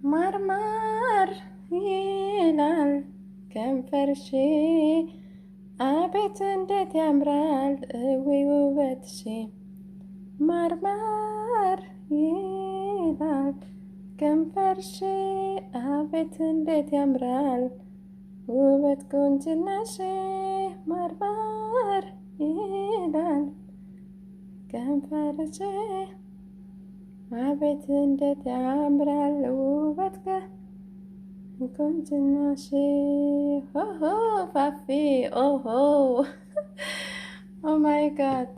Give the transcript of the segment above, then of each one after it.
ማርማር ይላል ከንፈርሽ አቤት እንዴት ያምራል እውይ ውበትሽ። ማርማር ይላል ከንፈርሽ አቤት እንዴት ያምራል ውበት ቁንጅናሽ። ማርማር ይላል ከንፈርሽ አቤት እንዴት ያምራል ውበት ቁንጅናሽ። ሆሆ ፋፊ ኦሆ ኦ ማይ ጋድ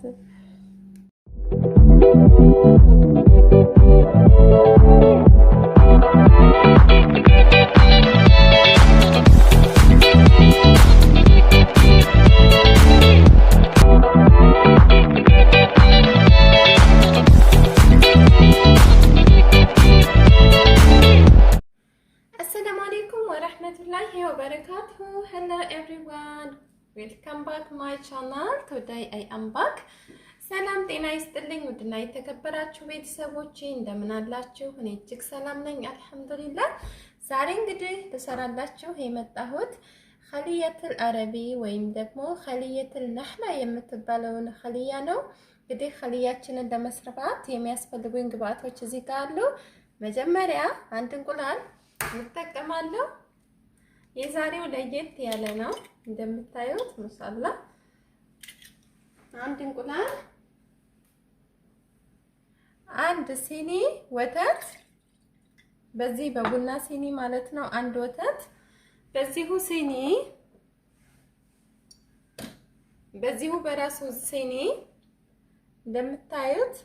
Hello everyone, welcome back my channel. Today I am back. ሰላም ጤና ይስጥልኝ ውድና የተከበራችሁ ቤተሰቦቼ እንደምን አላችሁ? እኔ እጅግ ሰላም ነኝ አልሐምዱሊላህ። ዛሬ እንግዲህ ልሰራላችሁ የመጣሁት ኸሊየቱል አረቢ ወይም ደግሞ ኸሊየቱል ነህላ የምትባለውን ኸሊያ ነው። እንግዲህ ኸሊያችንን ለመስራት የሚያስፈልጉኝ ግብአቶች እዚህ ጋር አሉ። መጀመሪያ አንድ እንቁላል እንጠቀማለሁ። የዛሬው ለየት ያለ ነው እንደምታዩት ማሻአላ። አንድ እንቁላል፣ አንድ ሲኒ ወተት፣ በዚህ በቡና ሲኒ ማለት ነው። አንድ ወተት በዚሁ ሲኒ፣ በዚሁ በራሱ ሲኒ እንደምታዩት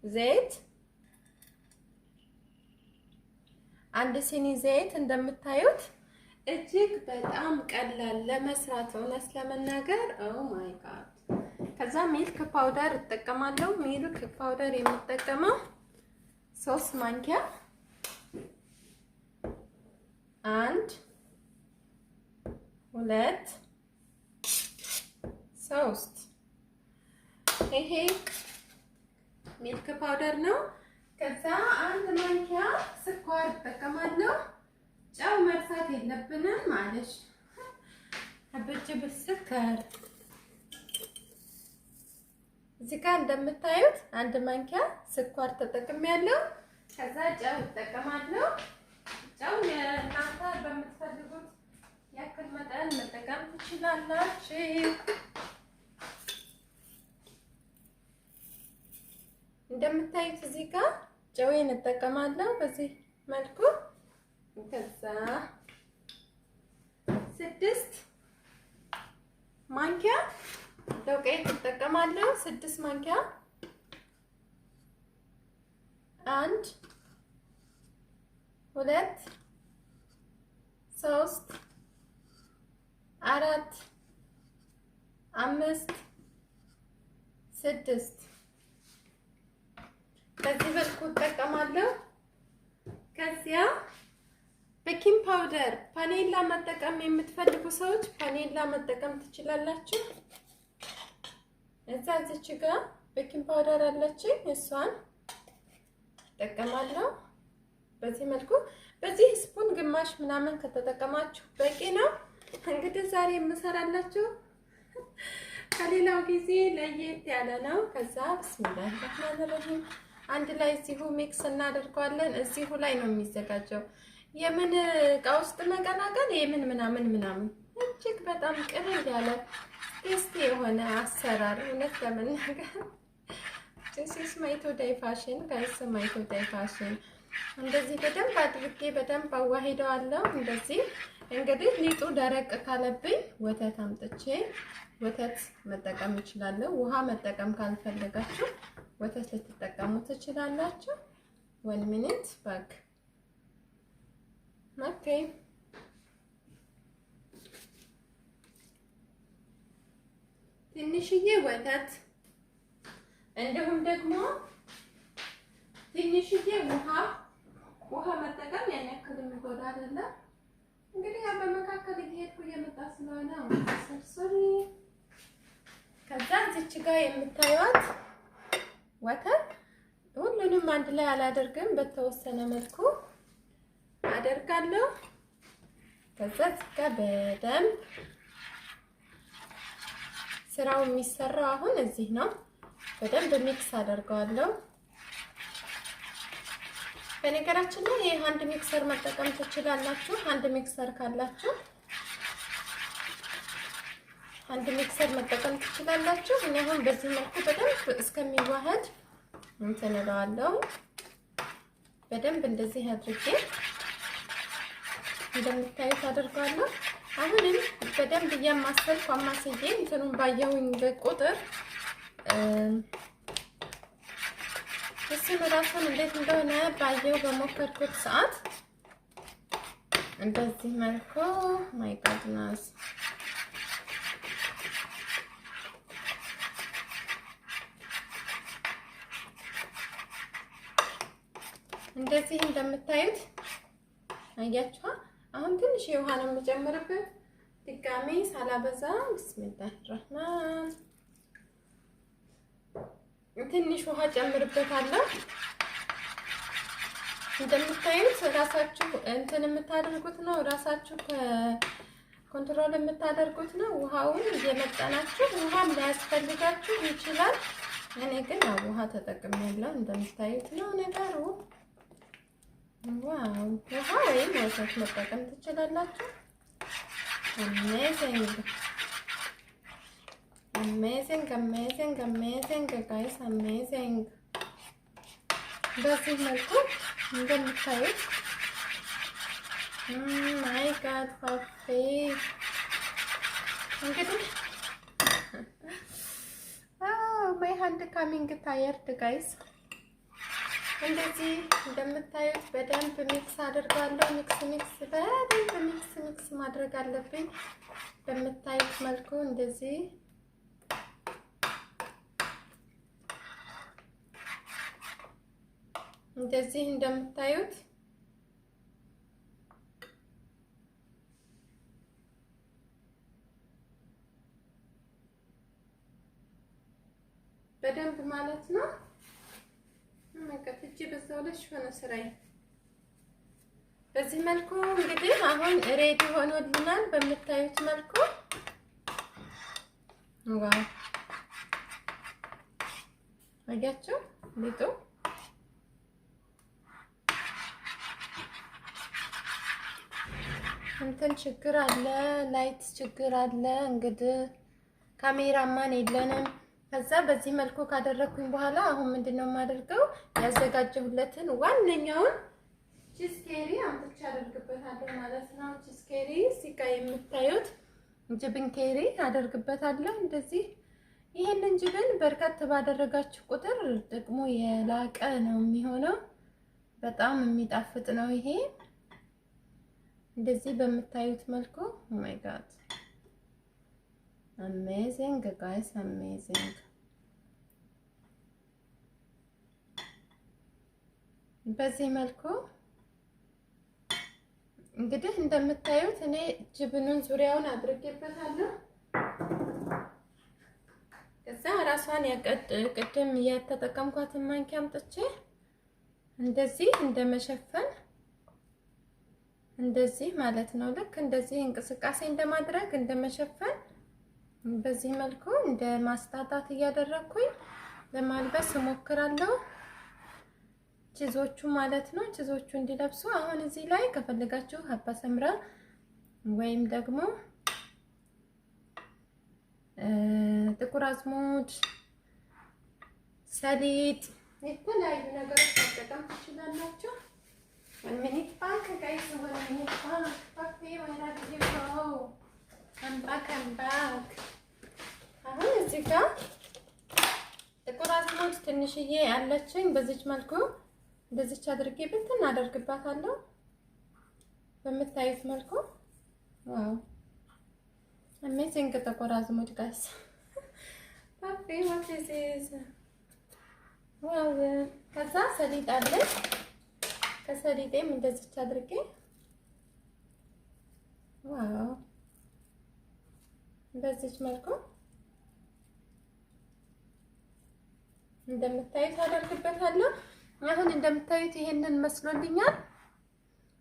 ዘይት፣ አንድ ሲኒ ዘይት እንደምታዩት እጅግ በጣም ቀላል ለመስራት እውነት ለመናገር ኦ ማይ ጋድ። ከዛ ሚልክ ፓውደር እጠቀማለሁ። ሚልክ ፓውደር የምጠቀመው 3 ማንኪያ፣ 1 2 3 ይሄ ሚልክ ፓውደር ነው። ከዛ 1 ማንኪያ ስኳር እጠቀማለሁ። ጨው መርሳት የለብንም ማለት አብጭ በስኳር። እዚህ ጋር እንደምታዩት 1 ማንኪያ ስኳር ተጠቅሜያለሁ። ከዛ ጨው እጠቀማለሁ። ጨው እናንተ በምትፈልጉት ያክል መጠን መጠቀም ትችላላችሁ። እንደምታዩት እዚህ ጋር ጨውን እጠቀማለሁ በዚህ መልኩ። ከዛ 6 ማንኪያ ዱቄት እጠቀማለሁ። 6 ማንኪያ 1 2 3 4 5 6 በዚህ መልኩ እጠቀማለሁ። ከዚያ ቤኪንግ ፓውደር ቫኒላ መጠቀም የምትፈልጉ ሰዎች ቫኒላ መጠቀም ትችላላችሁ። እዚች ጋር ቤኪንግ ፓውደር አለችኝ፣ እሷን እጠቀማለሁ። በዚህ መልኩ በዚህ ስፑን ግማሽ ምናምን ከተጠቀማችሁ በቂ ነው። እንግዲህ ዛሬ የምሰራላችሁ ከሌላው ጊዜ ለየት ያለ ነው። ከዛ ብስሚላህ ረህማን ረሂም አንድ ላይ እዚሁ ሚክስ እናደርገዋለን። እዚሁ ላይ ነው የሚዘጋጀው። የምን እቃ ውስጥ መቀላቀል የምን ምናምን እጅግ በጣም ቅልል ያለ ቴስቲ የሆነ አሰራር እውነት ለመናገር ጂሲስ ማይቶ ዳይ ፋሽን ጋይስ ማይቶ ዳይ ፋሽን። እንደዚህ በደንብ አድርጌ በደንብ አዋሂደዋለሁ። እንደዚህ እንግዲህ ሊጡ ደረቅ ካለብኝ ወተት አምጥቼ ወተት መጠቀም እችላለሁ። ውሃ መጠቀም ካልፈለጋችሁ ወተት ልትጠቀሙ ትችላላችሁ። 1 ሚኒት ባክ ኦኬ። ትንሽዬ ወተት እንዲሁም ደግሞ ትንሽዬ ውሃ መጠቀም ያን ያክል የሚጎዳ አይደለም። እንግዲህ በመካከል እየሄድኩ እየመጣ ስለሆነ ሶሪ። ከዛ እዚች ጋር የምታዩት ወተት ሁሉንም አንድ ላይ አላደርግም፣ በተወሰነ መልኩ አደርጋለሁ። ከዛ በደንብ ስራው የሚሰራው አሁን እዚህ ነው። በደንብ ሚክስ አደርገዋለሁ። በነገራችን ላይ የሃንድ ሚክሰር መጠቀም ትችላላችሁ። ሃንድ ሚክሰር ካላችሁ ሃንድ ሚክሰር መጠቀም ትችላላችሁ። እኔ አሁን በዚህ መልኩ በደንብ እስከሚዋሃድ እንትን እለዋለሁ። በደንብ እንደዚህ አድርጌ እንደምታዩት አደርጋለሁ። አሁንም በደንብ እያማሰልኩ አማስዬ እንትኑን ባየሁኝ በቁጥር እሱን ራሱን እንዴት እንደሆነ ባየው በሞከርኩት ሰዓት እንደዚህ መልኩ ማይ ጋድነስ እንደዚህ እንደምታዩት አያችኋ። አሁን ትንሽ የውሃ ነው የምጨምርበት ድጋሜ ሳላበዛ። ቢስሚላህ ረህማን ትንሽ ውሃ ጨምርበታለሁ። እንደምታዩት ራሳችሁ እንትን የምታደርጉት ነው፣ ራሳችሁ ኮንትሮል የምታደርጉት ነው። ውሃውን እየመጠናችሁ ውሃም ሊያስፈልጋችሁ ይችላል። እኔ ግን ውሃ ተጠቅሜያለሁ። እንደምታዩት ነው ነገሩ። ዋው ውሃ ወይም ወተት መጠቀም ትችላላችሁ። አሜዚንግ አሜዚንግ አሜዚንግ አሜዚንግ ጋይስ አሜዚንግ። በዚህ መልኩ እንደምታዩት ማይ ጋድ ፐርፌክት። እንግዲህ ማይ ሃንድ ካሚንግ ታየርድ ጋይስ። እንደዚህ እንደምታዩት በደንብ ሚክስ አድርጋለሁ። ሚክስ በደንብ ሚክስ ማድረግ አለብኝ። በምታዩት መልኩ እንደዚህ እንደምታዩት በደንብ ማለት ነው። መቀጥጂ በዛው ላይ ሆነ ስራዬ። በዚህ መልኩ እንግዲህ አሁን ሬዲ ሆኖልናል። በምታዩት መልኩ ዋው አያችሁ ሊጡ እንትን ችግር አለ፣ ላይት ችግር አለ። እንግዲህ ካሜራማን የለንም። ከዛ በዚህ መልኩ ካደረኩኝ በኋላ አሁን ምንድነው የማደርገው? ያዘጋጀሁለትን ዋነኛውን ቺዝ ኬሪ አምጥቼ አደርግበታለሁ ማለት ነው። ቺዝ ኬሪ እዚህ ጋር የምታዩት ጅብን ኬሪ አደርግበታለሁ እንደዚህ። ይሄንን ጅብን በርከት ባደረጋችሁ ቁጥር ጥቅሙ የላቀ ነው የሚሆነው። በጣም የሚጣፍጥ ነው ይሄ። እንደዚህ በምታዩት መልኩ ኦ ማይ ጋድ አሜዚንግ ጋይስ አሜዚንግ። በዚህ መልኩ እንግዲህ እንደምታዩት እኔ ጅብኑን ዙሪያውን አድርጌበታለሁ። ከዛ ራሷን ቅድም የተጠቀምኳትን ማንኪያ አምጥቼ እንደዚህ እንደመሸፈን እንደዚህ ማለት ነው። ልክ እንደዚህ እንቅስቃሴ እንደማድረግ እንደመሸፈን በዚህ መልኩ እንደ ማስታጣት እያደረኩኝ ለማልበስ እሞክራለሁ። ቺዞቹ ማለት ነው። ቺዞቹ እንዲለብሱ አሁን እዚህ ላይ ከፈለጋችሁ ሀባ ሰምራ ወይም ደግሞ ጥቁር አዝሙድ፣ ሰሊጥ፣ የተለያዩ ነገሮች መጠቀም ትችላላችሁ። ሚኒት ባክ ጋይስ ወላ ሚኒት ባክ ባክ ወላ ዲጂታል አምባክ አሁን እዚህ ጋር ጥቁር አዝሙድ ትንሽዬ አለችኝ። በዚች መልኩ እንደዚች አድርጌ ብትን አደርግባታለሁ በምታዩት መልኩ። ዋው አሜዚንግ ጥቁር አዝሙድ ጋይስ ኦኬ what is this ዋው። ከዛ ሰሊጥ አለኝ። ከሰሊጤም እንደዚች አድርጌ ዋው በዚች መልኩ እንደምታዩት አደርግበታለሁ። አሁን እንደምታዩት ይሄንን መስሎልኛል።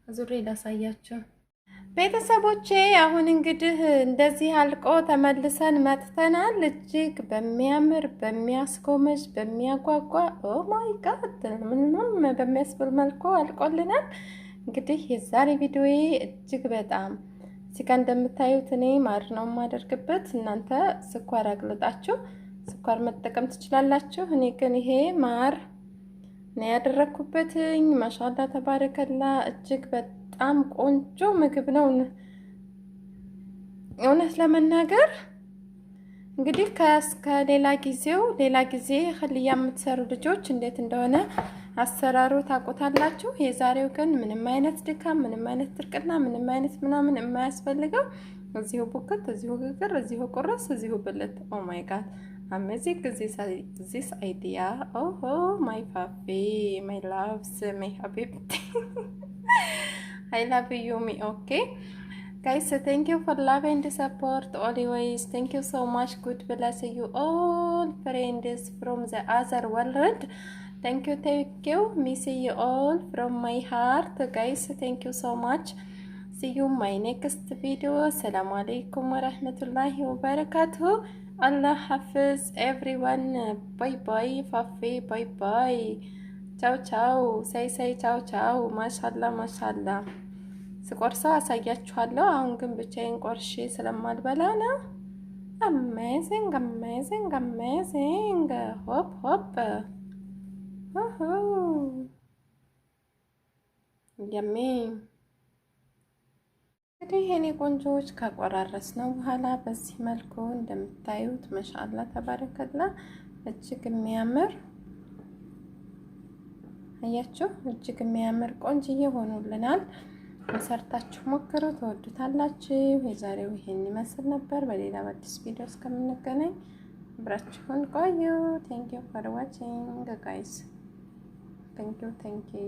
ዙሬ ላሳያችሁ ቤተሰቦቼ። አሁን እንግዲህ እንደዚህ አልቆ ተመልሰን መጥተናል። እጅግ በሚያምር በሚያስጎመጅ በሚያጓጓ ኦ ማይ ጋድ ምንም በሚያስብል መልኩ አልቆልናል። እንግዲህ የዛሬ ቪዲዮዬ እጅግ በጣም እዚህ ጋር እንደምታዩት እኔ ማር ነው የማደርግበት። እናንተ ስኳር አግልጣችሁ ስኳር መጠቀም ትችላላችሁ። እኔ ግን ይሄ ማር ነው ያደረኩበትኝ። ማሻአላ ተባረከላ። እጅግ በጣም ቆንጆ ምግብ ነው እውነት ለመናገር። እንግዲህ ከሌላ ጊዜ ህልያ የምትሰሩ ልጆች እንዴት እንደሆነ አሰራሩ ታውቁታላችሁ። የዛሬው ግን ምንም አይነት ድካም፣ ምንም አይነት ድርቅና፣ ምንም አይነት ምናምን የማያስፈልገው እዚሁ ቡክት፣ እዚሁ ግግር፣ እዚሁ ቁርስ፣ እዚሁ ብልት። ኦ ማይ ጋድ አሜዚንግ ዚስ አይዲያ። ኦሆ ማይ ፋፌ ማይ ላቭስ ማይ ሀቢብቲ I love you me. Okay guys, so thank you for love and support always. Thank you so much. God bless you all friends from the other world. Thank you. Me see you all from my heart guys. Thank you so much. See you my next video. Assalamu alaikum wa rahmatullahi wa barakatuh. Allah hafiz everyone. Bye bye Fafi. Bye bye. ቻው ቻው። ሳይ ቻው ቻው። ማሻአላ ስቆርሰው አሳያችኋለሁ። አሁን ግን ብቻዬን ቆርሼ ስለማልበላ ነው። አሜዚንግ ሆፕ ኦሆ ያሜ። እንግዲህ የኔ ቆንጆዎች ከቆራረስ ነው በኋላ በዚህ መልኩ እንደምታዩት ማሻአላ ተባረከላ እጅግ የሚያምር አያችሁ፣ እጅግ የሚያምር ቆንጅዬ ሆኖልናል። ሰርታችሁ ሞክሩ፣ ተወዱታላችሁ። የዛሬው ይሄን ይመስል ነበር። በሌላ አዲስ ቪዲዮ እስከምንገናኝ አብራችሁን ቆዩ። ቴንክ ዩ ፎር ዋቺንግ ጋይስ። ቴንክ ዩ